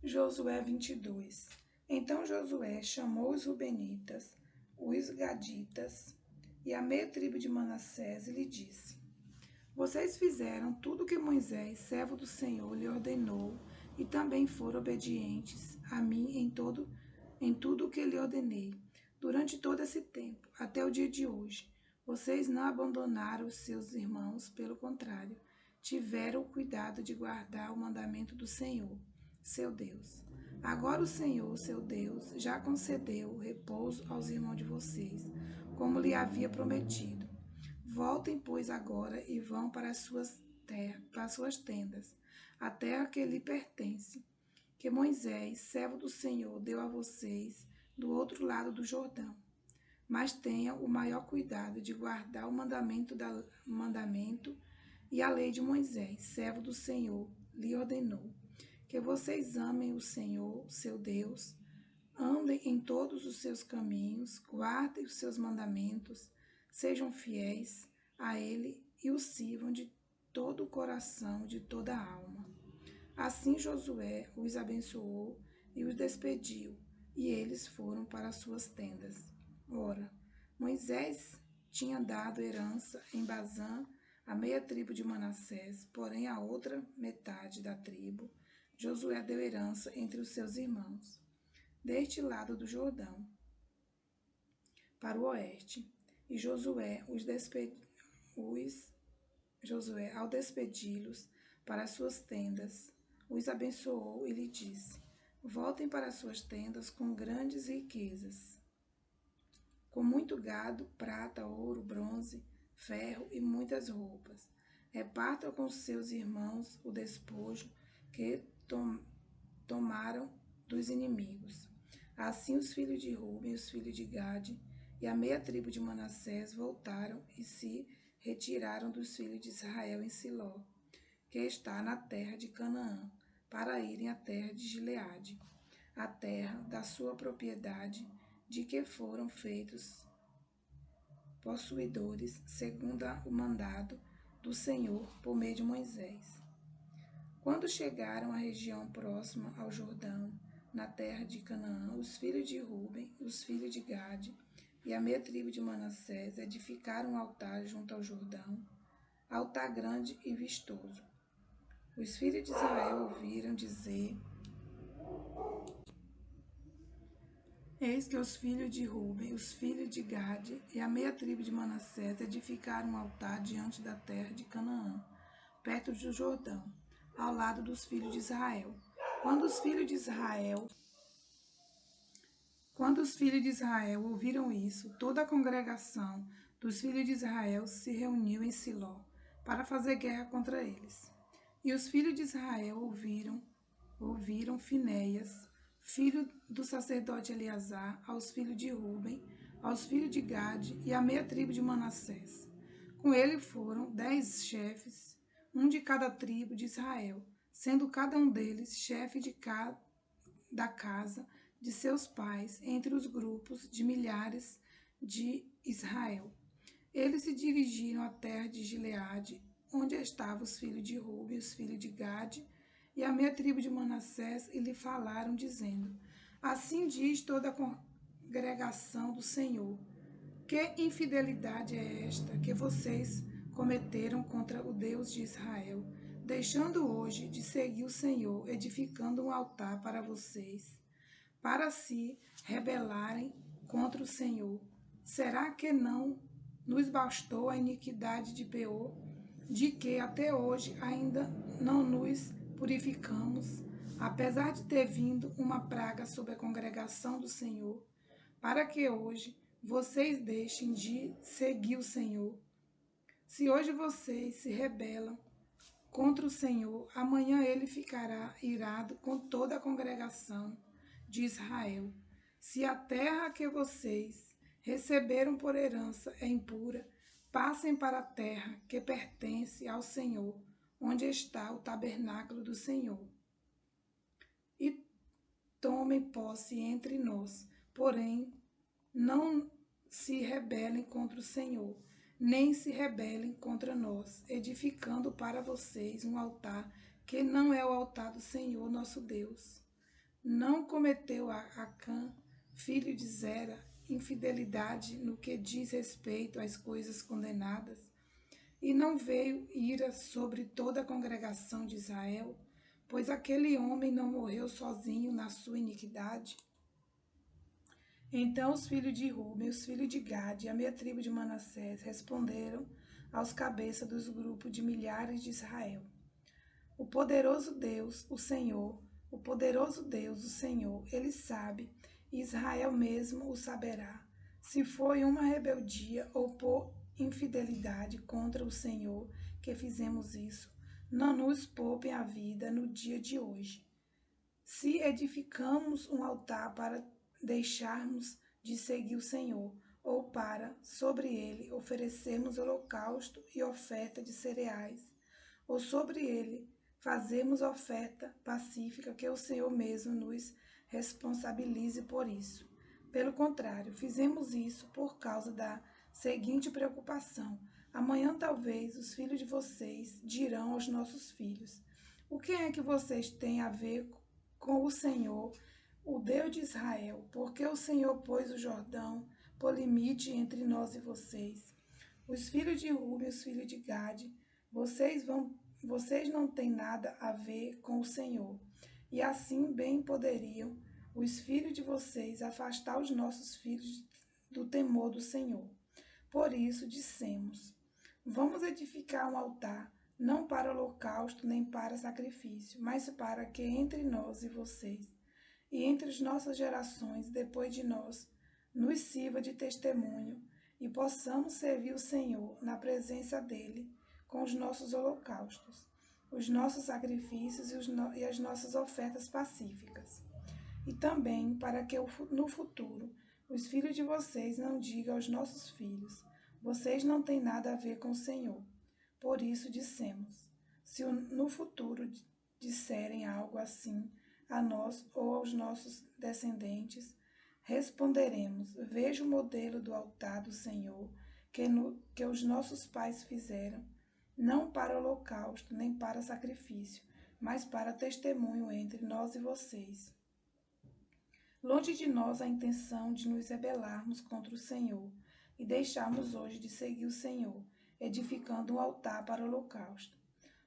Josué 22. Então Josué chamou os rubenitas, os gaditas e a meia tribo de Manassés e lhe disse: Vocês fizeram tudo o que Moisés, servo do Senhor, lhe ordenou, e também foram obedientes a mim em tudo o que lhe ordenei. Durante todo esse tempo, até o dia de hoje, vocês não abandonaram os seus irmãos, pelo contrário, tiveram o cuidado de guardar o mandamento do Senhor, seu Deus. Agora o Senhor, seu Deus, já concedeu repouso aos irmãos de vocês, como lhe havia prometido. Voltem, pois, agora e vão para as suas tendas, a terra que lhe pertence, que Moisés, servo do Senhor, deu a vocês do outro lado do Jordão. Mas tenham o maior cuidado de guardar o mandamento e a lei de Moisés, servo do Senhor, lhe ordenou. Que vocês amem o Senhor, seu Deus, andem em todos os seus caminhos, guardem os seus mandamentos, sejam fiéis a Ele e o sirvam de todo o coração, de toda a alma. Assim Josué os abençoou e os despediu, e eles foram para suas tendas. Ora, Moisés tinha dado herança em Bazã a meia tribo de Manassés, porém a outra metade da tribo Josué deu herança entre os seus irmãos, deste lado do Jordão, para o oeste. E Josué, ao despedi-los para as suas tendas, os abençoou e lhe disse: Voltem para as suas tendas com grandes riquezas, com muito gado, prata, ouro, bronze, ferro e muitas roupas. Repartam com seus irmãos o despojo que tomaram dos inimigos. Assim os filhos de Ruben, os filhos de Gade e a meia tribo de Manassés voltaram e se retiraram dos filhos de Israel em Siló, que está na terra de Canaã, para irem à terra de Gileade, a terra da sua propriedade, de que foram feitos possuidores, segundo o mandado do Senhor por meio de Moisés. Quando chegaram à região próxima ao Jordão, na terra de Canaã, os filhos de Ruben, os filhos de Gade e a meia tribo de Manassés edificaram um altar junto ao Jordão, altar grande e vistoso. Os filhos de Israel ouviram dizer: Eis que os filhos de Ruben, os filhos de Gade e a meia tribo de Manassés edificaram um altar diante da terra de Canaã, perto do Jordão, ao lado dos filhos de Israel. Quando os filhos de Israel ouviram isso, toda a congregação dos filhos de Israel se reuniu em Siló para fazer guerra contra eles. E os filhos de Israel ouviram Finéias, filho do sacerdote Eleazar, aos filhos de Ruben, aos filhos de Gade e à meia tribo de Manassés. Com ele foram 10 chefes, um de cada tribo de Israel, sendo cada um deles chefe da casa de seus pais, entre os grupos de milhares de Israel. Eles se dirigiram à terra de Gileade, onde estavam os filhos de Ruben, os filhos de Gade e a meia tribo de Manassés, e lhe falaram, dizendo: Assim diz toda a congregação do Senhor: Que infidelidade é esta que vocês cometeram contra o Deus de Israel, deixando hoje de seguir o Senhor, edificando um altar para vocês, para se rebelarem contra o Senhor? Será que não nos bastou a iniquidade de Peor, de que até hoje ainda não nos purificamos, apesar de ter vindo uma praga sobre a congregação do Senhor, para que hoje vocês deixem de seguir o Senhor? Se hoje vocês se rebelam contra o Senhor, amanhã ele ficará irado com toda a congregação de Israel. Se a terra que vocês receberam por herança é impura, passem para a terra que pertence ao Senhor, onde está o tabernáculo do Senhor, e tomem posse entre nós. Porém, não se rebelem contra o Senhor, nem se rebelem contra nós, edificando para vocês um altar que não é o altar do Senhor nosso Deus. Não cometeu Acã, filho de Zera, infidelidade no que diz respeito às coisas condenadas, e não veio ira sobre toda a congregação de Israel, pois aquele homem não morreu sozinho na sua iniquidade. Então os filhos de Ruben, os filhos de Gade e a meia tribo de Manassés responderam aos cabeças dos grupos de milhares de Israel: O poderoso Deus, o Senhor, o poderoso Deus, o Senhor, ele sabe, e Israel mesmo o saberá, se foi uma rebeldia ou por infidelidade contra o Senhor que fizemos isso. Não nos poupem a vida no dia de hoje. Se edificamos um altar para deixarmos de seguir o Senhor, ou para, sobre ele, oferecermos holocausto e oferta de cereais, ou sobre ele fazemos oferta pacífica, que o Senhor mesmo nos responsabilize por isso. Pelo contrário, fizemos isso por causa da seguinte preocupação: amanhã talvez os filhos de vocês dirão aos nossos filhos: o que é que vocês têm a ver com o Senhor, o Deus de Israel? Porque o Senhor pôs o Jordão por limite entre nós e vocês. Os filhos de Ruben, os filhos de Gade, vocês não têm nada a ver com o Senhor. E assim bem poderiam os filhos de vocês afastar os nossos filhos do temor do Senhor. Por isso dissemos: vamos edificar um altar, não para holocausto nem para sacrifício, mas para que entre nós e vocês, e entre as nossas gerações depois de nós, nos sirva de testemunho e possamos servir o Senhor na presença dele com os nossos holocaustos, os nossos sacrifícios e as nossas ofertas pacíficas. E também para que no futuro os filhos de vocês não digam aos nossos filhos: vocês não têm nada a ver com o Senhor. Por isso dissemos: se no futuro disserem algo assim a nós ou aos nossos descendentes, responderemos: veja o modelo do altar do Senhor que os nossos pais fizeram, não para holocausto nem para sacrifício, mas para testemunho entre nós e vocês. Longe de nós a intenção de nos rebelarmos contra o Senhor e deixarmos hoje de seguir o Senhor, edificando um altar para o holocausto,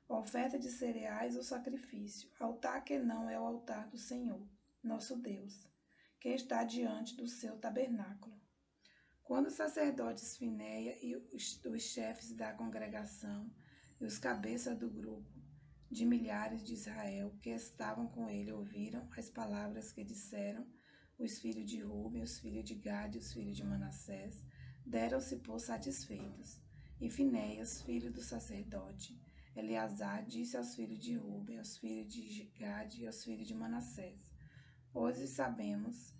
oferta de cereais ou sacrifício, altar que não é o altar do Senhor, nosso Deus, que está diante do seu tabernáculo. Quando os sacerdotes Finéia e os chefes da congregação e os cabeças do grupo de milhares de Israel que estavam com ele ouviram as palavras que disseram os filhos de Ruben, os filhos de Gade e os filhos de Manassés, deram-se por satisfeitos. E Finéias, filho do sacerdote Eleazar, disse aos filhos de Ruben, aos filhos de Gade e aos filhos de Manassés: hoje sabemos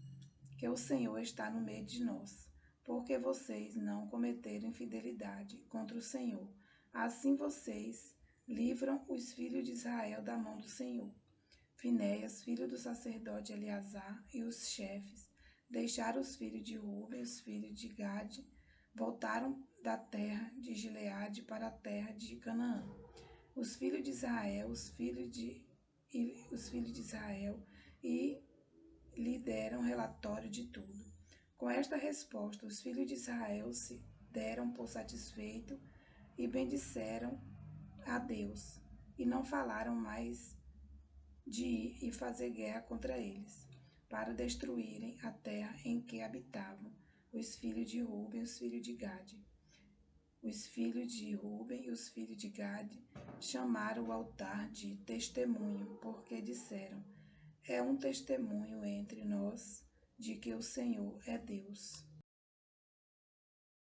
que o Senhor está no meio de nós, porque vocês não cometeram infidelidade contra o Senhor. Assim vocês livram os filhos de Israel da mão do Senhor. Finéias, filho do sacerdote Eleazar, e os chefes deixaram os filhos de Ruben, os filhos de Gade, voltaram da terra de Gileade para a terra de Canaã. Os filhos de Israel, os filhos de Israel, e lhe deram relatório de tudo. Com esta resposta, os filhos de Israel se deram por satisfeito e bendisseram a Deus, e não falaram mais de ir e fazer guerra contra eles, para destruírem a terra em que habitavam os filhos de Ruben e os filhos de Gade. Os filhos de Ruben e os filhos de Gade chamaram o altar de testemunho, porque disseram: é um testemunho entre nós de que o Senhor é Deus.